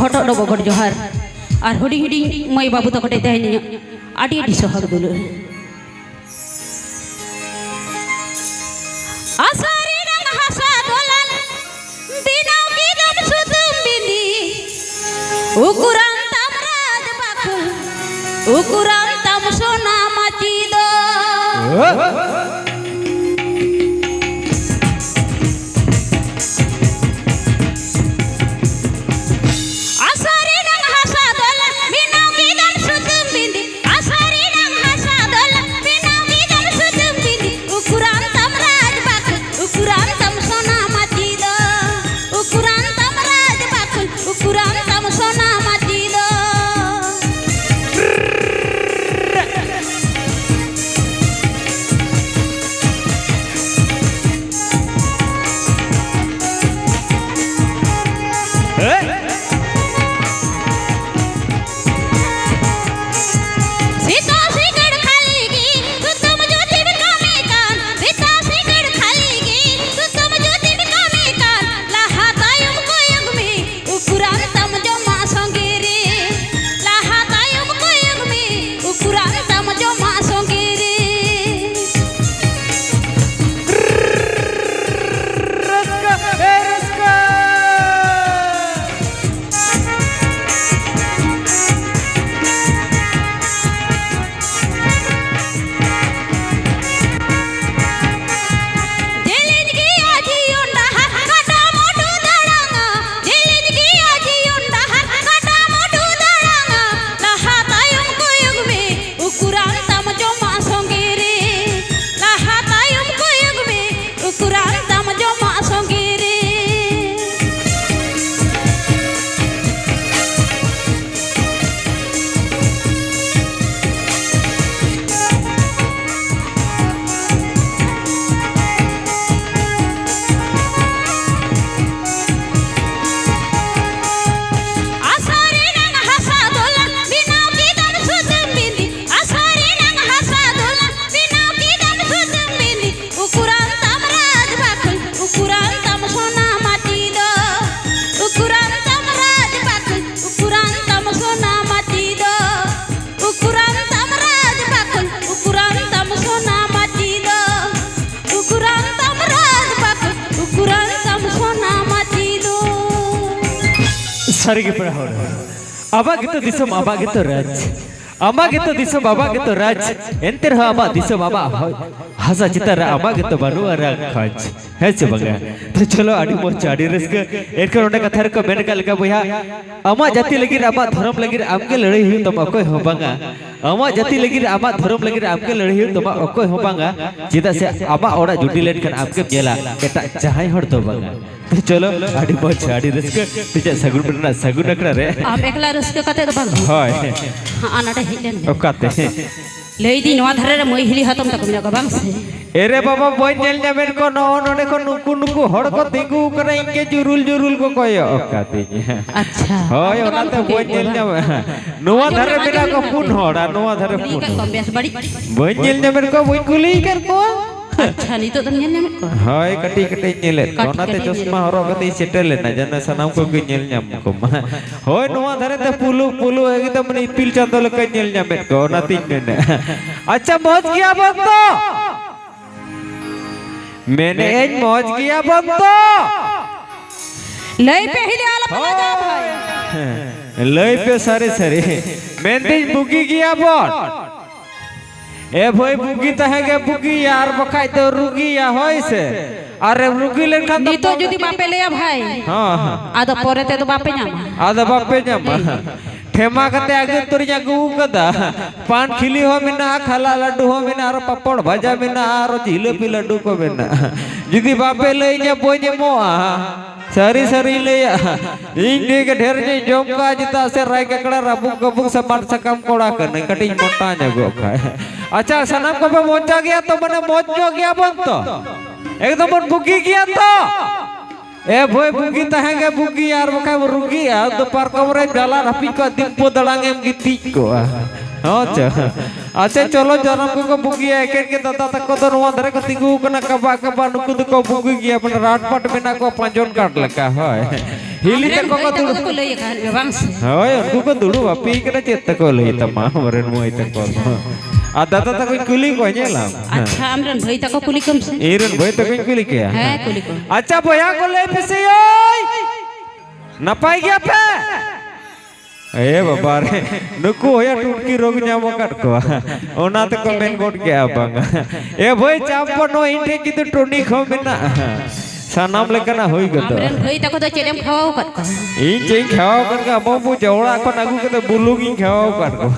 हटो डो बगड़ जोहार और हुडी हुडी मई बाबू तक तहनी आड़ी आड़ी सोहाग दुलुर आसारी रंग हसा दोलन बिनाव की दम सुदम बिंदी ukuran tam raj bakul ukuran tam sona macido सारी के पड़ा हो आबा गितो दिसम आबा गितो राज आमा गितो दिसम आबा गितो राज एंतर हा आबा दिसम आबा हसा चितार आबा गितो बानु आरा खाज है से बंगा तो चलो आडी मोच आडी रस्क एकर ओंडे कथा रको मेन का लगा बया आमा जाति लगी आमा धर्म लगी आमके लड़ाई हुई तम अकोय हो बंगा आमा जाति लगी आमा धर्म लगी आमके लड़ाई हुई तम अकोय हो बंगा चिता से आमा ओड़ा जुटी लेट कर आमके जेला एटा चाहे हर तो बंगा तो चलो आडी मोच आडी रस्क तिजा सगुन बना सगुन नकरा रे आप एकला रस्क कते तो बंग हाय हां आनाटा हिलेन ओकाते लेदी नवा धरे रे मई हिली हतम तक मिला गबांग से एरे बाबा बोय नेल जामेन को नोने को नुकु नुकु हड़ को दिगु करे इनके जुरुल जुरुल को कोयो ओकाते अच्छा होय ओनाते बोय नेल जामे नवा धरे बिना को पुन हड़ा नवा धरे पुन कम बेस बड़ी बोय नेल जामेन को बोय कुली कर को अच्छा नी तो नेल नेल को होय कटी कटी नेले ओनाते चश्मा हरो गते सेटल ना जन सनाम को नेल जाम को होय नवा धरे ते पुलु पुलु एकदम नि पिल चंदल के नेल जामेन को ओनाते ने अच्छा बहुत किया बंतो मैंने एक मौज किया बंतो लई पे हिले आला पला जा भाई लई पे सारे सारे मैंने बुकी किया बट ए भाई बुकी तो है के बुकी यार बखाई तो रुकी या होय से अरे रुकी लेन खा नी तो जदी बापे ले भाई हां आदा परे ते तो बापे जामा आदा बापे जामा ठेमा कते आगे तोरिया गु कदा पान खिली हो मिना खाला लड्डू हो मिना और पपड़ भाजा मिना और जिलेबी लड्डू को मिना जदी बापे ले जे बोय जे मोआ सारी सारी ले इंगे के ढेर जे जोम का जिता से राय ककड़ा रबु गबु समान सकम कोड़ा करने कटी मोटा जगो खाए अच्छा सनम को पे मोचा गया तो मने मोचो गया बन तो एकदम बुकी गया तो ए भोय बुगी तहेंगे बुगी यार बका रुगी आ दोपहर कमरे जाला रपी को दिपो दड़ांगे गिटी को अच्छा चलो जनम को बुगी एक के दादा तक को तो नवा धरे को तिगु कना कबा कबा नुकु को बुगी गया अपन राटपट बिना को पंजोन काट लगा है हिली तक को दुड़ को लई kan bang होय उनको को दुड़ू बापी कना चेत को लई तमा मरेन मोय तक को आदा ता कोई कुली को नेला अच्छा हमरन भाई तक कुली कम से एरन भाई तक कुली के है कुली को अच्छा भैया को ले पैसे ओय नपाई गया पे ए बाबा रे नुकु होया टुटकी रोग ᱧᱟᱢ ᱟᱠᱟᱫ ᱠᱚᱣᱟ ᱚᱱᱟ ᱛᱮᱠᱚ ᱢᱮᱱ ᱜᱚᱫ ᱠᱮᱜᱼᱟ ᱵᱟᱝ ᱮ ᱵᱷᱟᱹᱭ ᱪᱟᱯᱚᱱ ᱤᱧ ᱴᱷᱮᱱ ᱠᱤᱱᱛᱩ ᱴᱚᱱᱤ ᱠᱚ ᱢᱮᱱᱟᱜᱼᱟ सानाम लेकना होई गतो हमरन भाई तक तो चेदम खावाओ कत को इन चेई खाओ कर का बाबू जवड़ा को नागु के बुलुगी खाओ कर को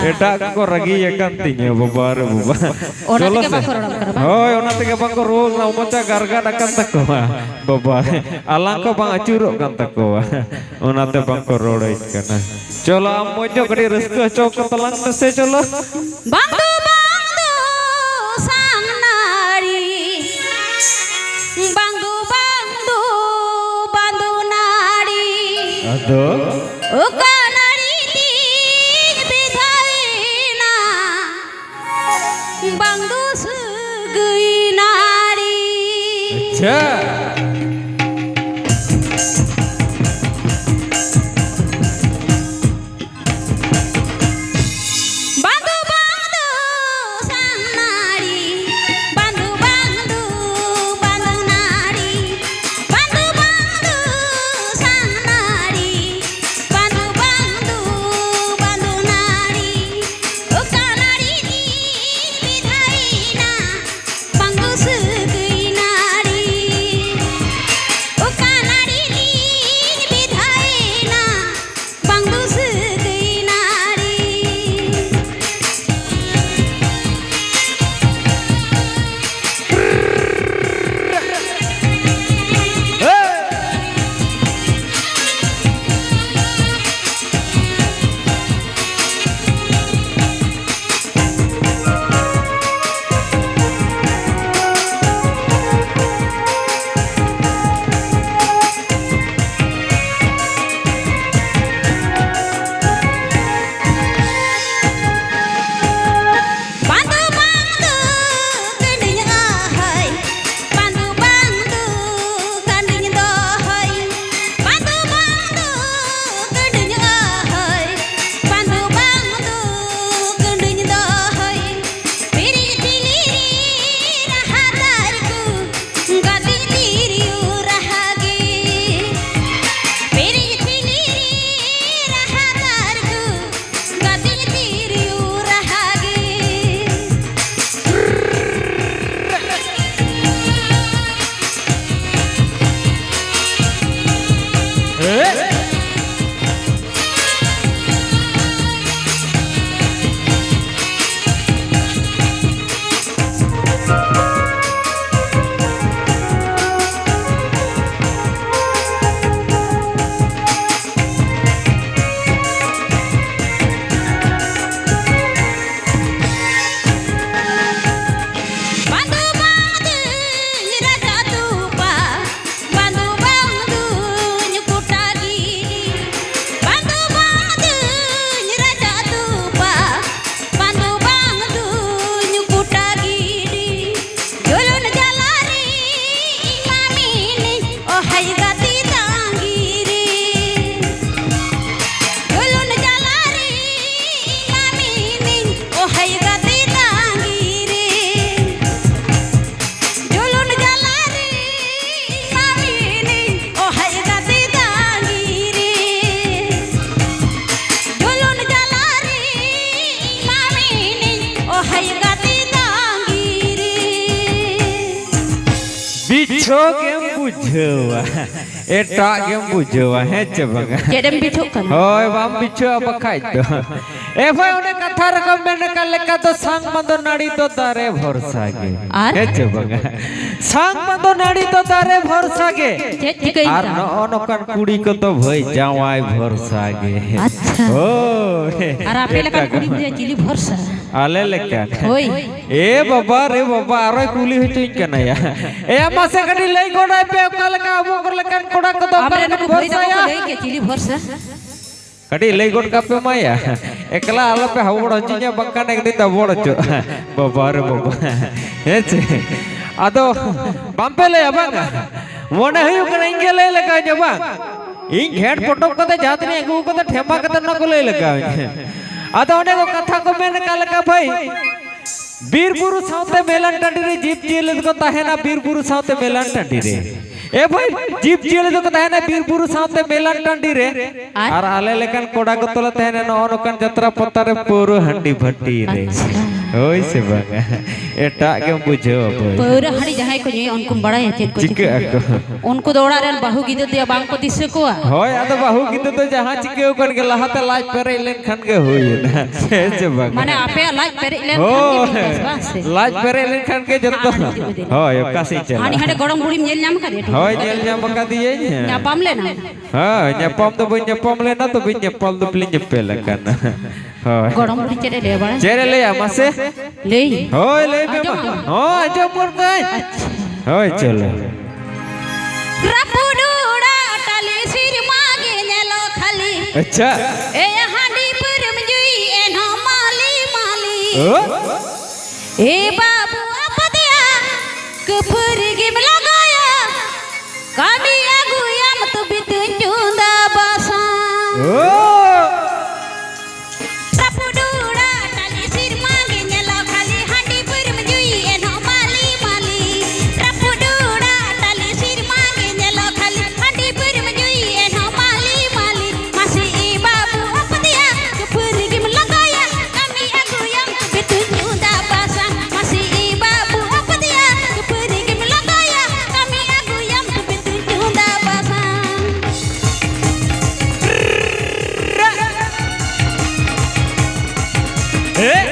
एटा को रगी एकन तिने बाबा रे बाबा ओना के बाको रोड करबा होय ओना ते बाको रोज ना मचा गरगा डकन तको बाबा अलां को बा अचुरो कन तको ओना ते बाको रोड इकना चलो हम मोजो कड़ी रस्क चौक तलंग से चलो बांदो बांदो सांगनारी बांदो बांदो बांदो नारी अदो ओ कानारी बिधाई ना बांदो सुगई नारी अच्छा बिछो गेम बुझवा एटा गेम बुझवा है चबंगा चेदम बिछो कन होय बाम बिछो बखाय तो ए भाई ओने कथा रकम में का लेका तो सांग मंदो नाड़ी तो तारे भरोसा गे है चबंगा सांग मंदो नाड़ी तो तारे भरोसा गे आर नोकन कुड़ी को तो भई जावाई भरोसा गे अच्छा ओ आर आपे लेका कुड़ी बुझे चिली भरोसा आले लेका होय ए बाबा रे बाबा आरो कुली होई कना या ए मासे कडी लई गोडाय पे काल का अबो कर लेकन कोडा को तो भरोसा या लई के चिली भरोसा कडी लई गोड का पे माया एकला आलो पे हवड़ हंजिया बंका ने दिन दबड़ चो बाबा रे बाबा हेचे आदो बांपे ले अबंगा मोने हयु कना इंगे ले लेका जबा इन घेट पटक कते जातनी अगु कते ठेमा कते न को ले लगा आदो ओने को कथा को मेन का लगा भाई बीर बुरु साउते मेलन टांडी रे जीप जियल को ताहेना बीर बुरु साउते मेलन टांडी रे ए भाई जीप जियल को ताहेना बीर बुरु साउते मेलन टांडी रे आर आले लेकन कोड़ा को तोला ताहेना न ओनकन जत्रा पत्ता रे पुरु हंडी भट्टी रे ओई से बागा एटा के बुझो भाई पुरु हंडी जहाय को जे उनको बड़ाय चेत को चिके उनको दौड़ा रे बाहु गिदो दिया बांग को दिसे को होय आदो बाहु गिदो तो जहां चिके ओकन के लहाते लाज पेरे लेन खन के होय ना से बागा माने आपे लाज पेरे लेन खन के बस लाज पेरे लेन खन के जत्तो होय कासी चला हानी हडे गडम बुड़ी मेल नाम करे होय जेल जाम का दिए न्यापाम लेना हां न्यापाम तो बई न्यापाम लेना तो बई न्यापाम तो प्ली न्यापेल कन होय गडम बुड़ी चेरे ले बड़ा चेरे ले मासे ले होय ले हो आजो मुर्दाय होय चलो रपुडुड़ा टाली सिर मागे नेलो खाली अच्छा ए हांडी परम जुई एनो माली माली ओ ए बाबू अपदिया कफर गिम लगाया कामी आगुया मत बितन चुंदा बासा ओ रपुडुड़ा टाली सिर मागे नेलो खाली हांडी परम जुई एनो माली माली रपुडुड़ा टाली सिर मागे नेलो खाली हांडी परम जुई एनो माली माली मासी ए बाबू अपदिया कफर गिम लगाया कामी आगुया मत बितन चुंदा बासा मासी ए बाबू अपदिया कफर गिम लगाया कामी आगुया मत बितन चुंदा बासा ए